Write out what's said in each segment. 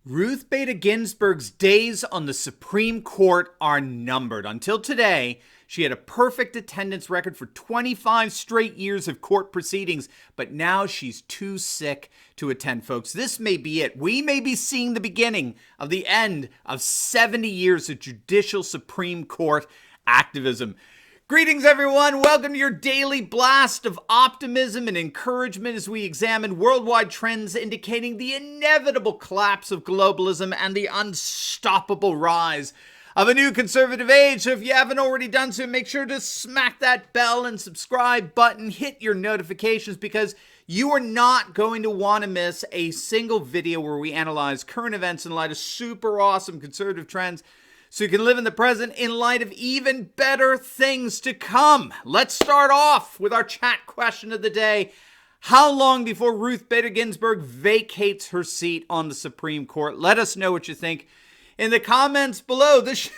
Ruth Bader Ginsburg's days on the Supreme Court are numbered. Until today, she had a perfect attendance record for 25 straight years of court proceedings, but now she's too sick to attend, folks. This may be it. We may be seeing the beginning of the end of 70 years of judicial Supreme Court activism. Greetings, everyone. Welcome to your daily blast of optimism and encouragement as we examine worldwide trends indicating the inevitable collapse of globalism and the unstoppable rise of a new conservative age. So if you haven't already done so, make sure to smack that bell and subscribe button, hit your notifications, because you are not going to want to miss a single video where we analyze current events in light of super awesome conservative trends, so you can live in the present in light of even better things to come. Let's start off with our chat question of the day. How long before Ruth Bader Ginsburg vacates her seat on the Supreme Court? Let us know what you think in the comments below. This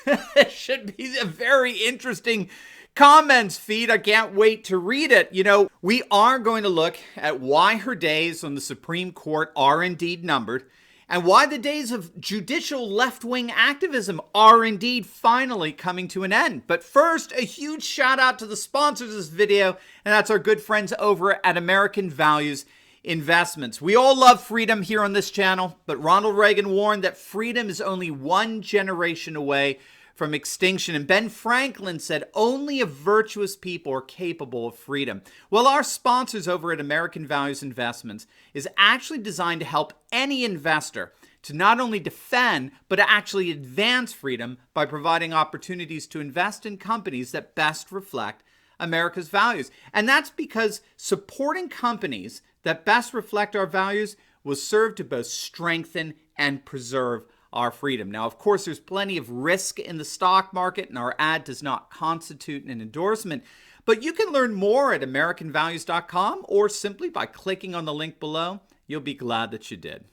should be a very interesting comments feed. I can't wait to read it. You know, we are going to look at why her days on the Supreme Court are indeed numbered, and why the days of judicial left-wing activism are indeed finally coming to an end. But first, a huge shout out to the sponsors of this video, and that's our good friends over at American Values Investments. We all love freedom here on this channel, but Ronald Reagan warned that freedom is only one generation away from extinction. And Ben Franklin said only a virtuous people are capable of freedom. Well, our sponsors over at American Values Investments is actually designed to help any investor to not only defend, but to actually advance freedom by providing opportunities to invest in companies that best reflect America's values. And that's because supporting companies that best reflect our values will serve to both strengthen and preserve our freedom. Now, of course, there's plenty of risk in the stock market, and our ad does not constitute an endorsement. But you can learn more at AmericanValues.com or simply by clicking on the link below. You'll be glad that you did.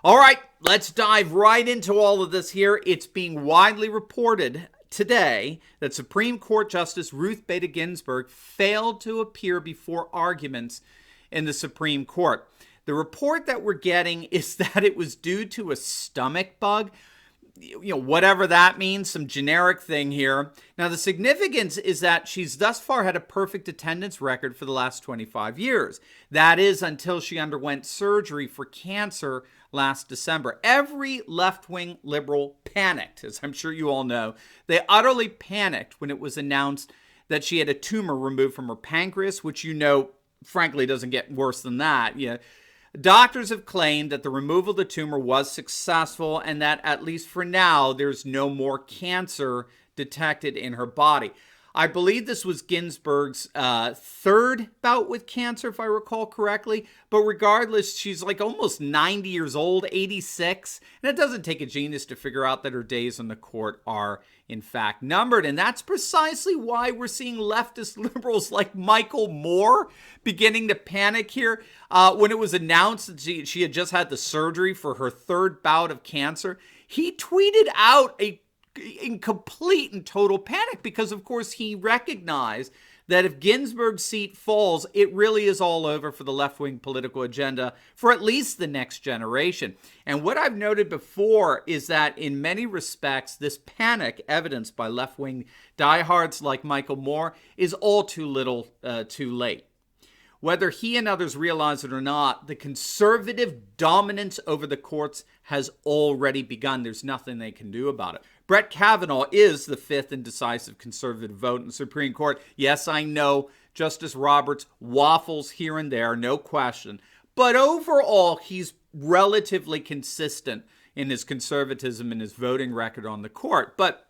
All right, let's dive right into all of this here. It's being widely reported today that Supreme Court Justice Ruth Bader Ginsburg failed to appear before arguments in the Supreme Court. The report that we're getting is that it was due to a stomach bug, whatever that means, some generic thing here. Now, the significance is that she's thus far had a perfect attendance record for the last 25 years. That is until she underwent surgery for cancer last December. Every left-wing liberal panicked, as I'm sure you all know. They utterly panicked when it was announced that she had a tumor removed from her pancreas, which frankly doesn't get worse than that. Doctors have claimed that the removal of the tumor was successful and that, at least for now, there's no more cancer detected in her body. I believe this was Ginsburg's third bout with cancer, if I recall correctly. But regardless, she's like almost 90 years old, 86. And it doesn't take a genius to figure out that her days on the court are, in fact, numbered. And that's precisely why we're seeing leftist liberals like Michael Moore beginning to panic here. When it was announced that she had just had the surgery for her third bout of cancer, he tweeted out in complete and total panic because, of course, he recognized that if Ginsburg's seat falls, it really is all over for the left-wing political agenda for at least the next generation. And what I've noted before is that in many respects, this panic evidenced by left-wing diehards like Michael Moore is all too little too late. Whether he and others realize it or not, the conservative dominance over the courts has already begun. There's nothing they can do about it. Brett Kavanaugh is the fifth and decisive conservative vote in the Supreme Court. Yes, I know Justice Roberts waffles here and there, no question. But overall, he's relatively consistent in his conservatism and his voting record on the court. But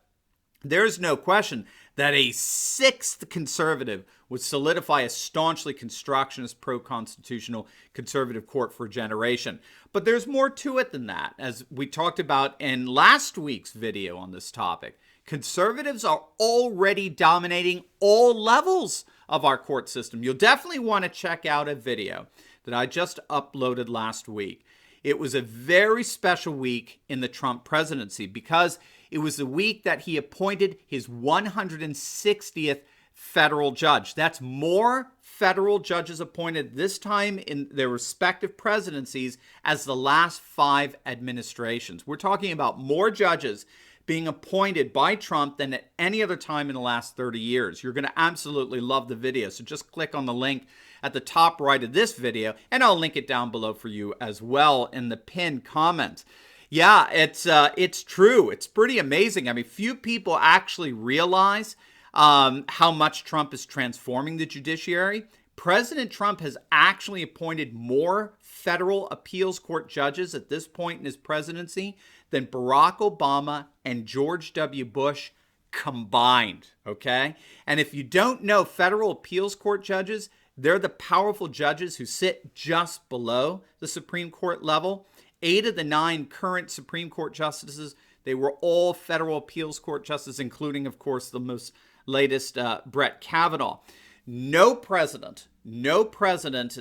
there's no question that a sixth conservative would solidify a staunchly constructionist, pro-constitutional conservative court for a generation. But there's more to it than that. As we talked about in last week's video on this topic, conservatives are already dominating all levels of our court system. You'll definitely want to check out a video that I just uploaded last week. It was a very special week in the Trump presidency because it was the week that he appointed his 160th federal judge. That's more federal judges appointed, this time in their respective presidencies, as the last 5 administrations. We're talking about more judges being appointed by Trump than at any other time in the last 30 years. You're going to absolutely love the video, so just click on the link at the top right of this video, and I'll link it down below for you as well in the pinned comments. Yeah, it's true. It's pretty amazing. I mean, few people actually realize how much Trump is transforming the judiciary. President Trump has actually appointed more federal appeals court judges at this point in his presidency than Barack Obama and George W. Bush combined, okay? And if you don't know, federal appeals court judges, they're the powerful judges who sit just below the Supreme Court level. 8 of the 9 current Supreme Court justices, they were all federal appeals court justices, including, of course, the most latest Brett Kavanaugh. No president in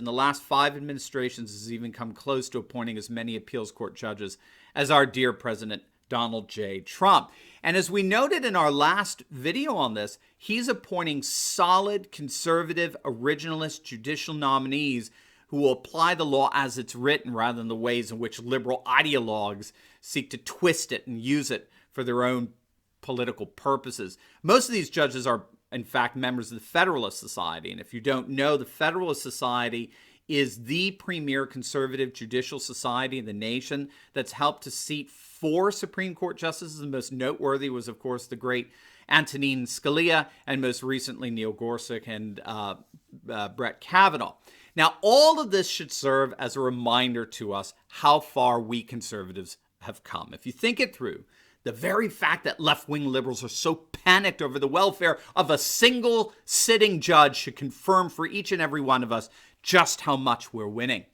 the last 5 administrations has even come close to appointing as many appeals court judges as our dear President Donald J. Trump. And as we noted in our last video on this, he's appointing solid, conservative, originalist judicial nominees who will apply the law as it's written rather than the ways in which liberal ideologues seek to twist it and use it for their own political purposes. Most of these judges are, in fact, members of the Federalist Society. And if you don't know, the Federalist Society is the premier conservative judicial society in the nation that's helped to seat 4 Supreme Court justices. The most noteworthy was, of course, the great Antonin Scalia, and most recently Neil Gorsuch and Brett Kavanaugh. Now, all of this should serve as a reminder to us how far we conservatives have come. If you think it through, the very fact that left-wing liberals are so panicked over the welfare of a single sitting judge should confirm for each and every one of us just how much we're winning.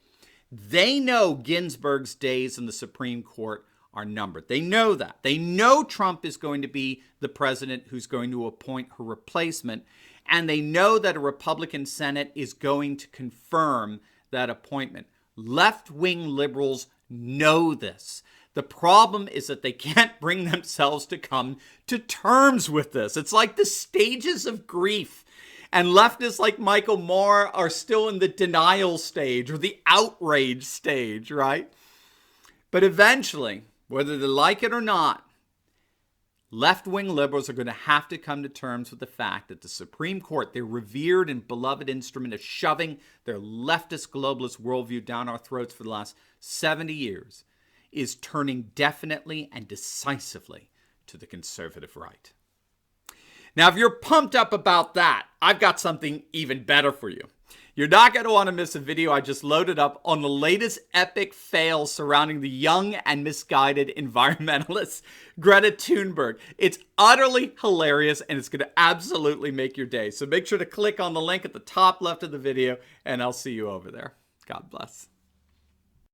They know Ginsburg's days in the Supreme Court are numbered. They know that. They know Trump is going to be the president who's going to appoint her replacement, and they know that a Republican Senate is going to confirm that appointment. Left-wing liberals know this. The problem is that they can't bring themselves to come to terms with this. It's like the stages of grief. And leftists like Michael Moore are still in the denial stage or the outrage stage, right? But eventually, whether they like it or not, left-wing liberals are going to have to come to terms with the fact that the Supreme Court, their revered and beloved instrument of shoving their leftist globalist worldview down our throats for the last 70 years, is turning definitely and decisively to the conservative right. Now, if you're pumped up about that, I've got something even better for you. You're not going to want to miss a video I just loaded up on the latest epic fail surrounding the young and misguided environmentalist Greta Thunberg. It's utterly hilarious, and it's going to absolutely make your day. So make sure to click on the link at the top left of the video, and I'll see you over there. God bless.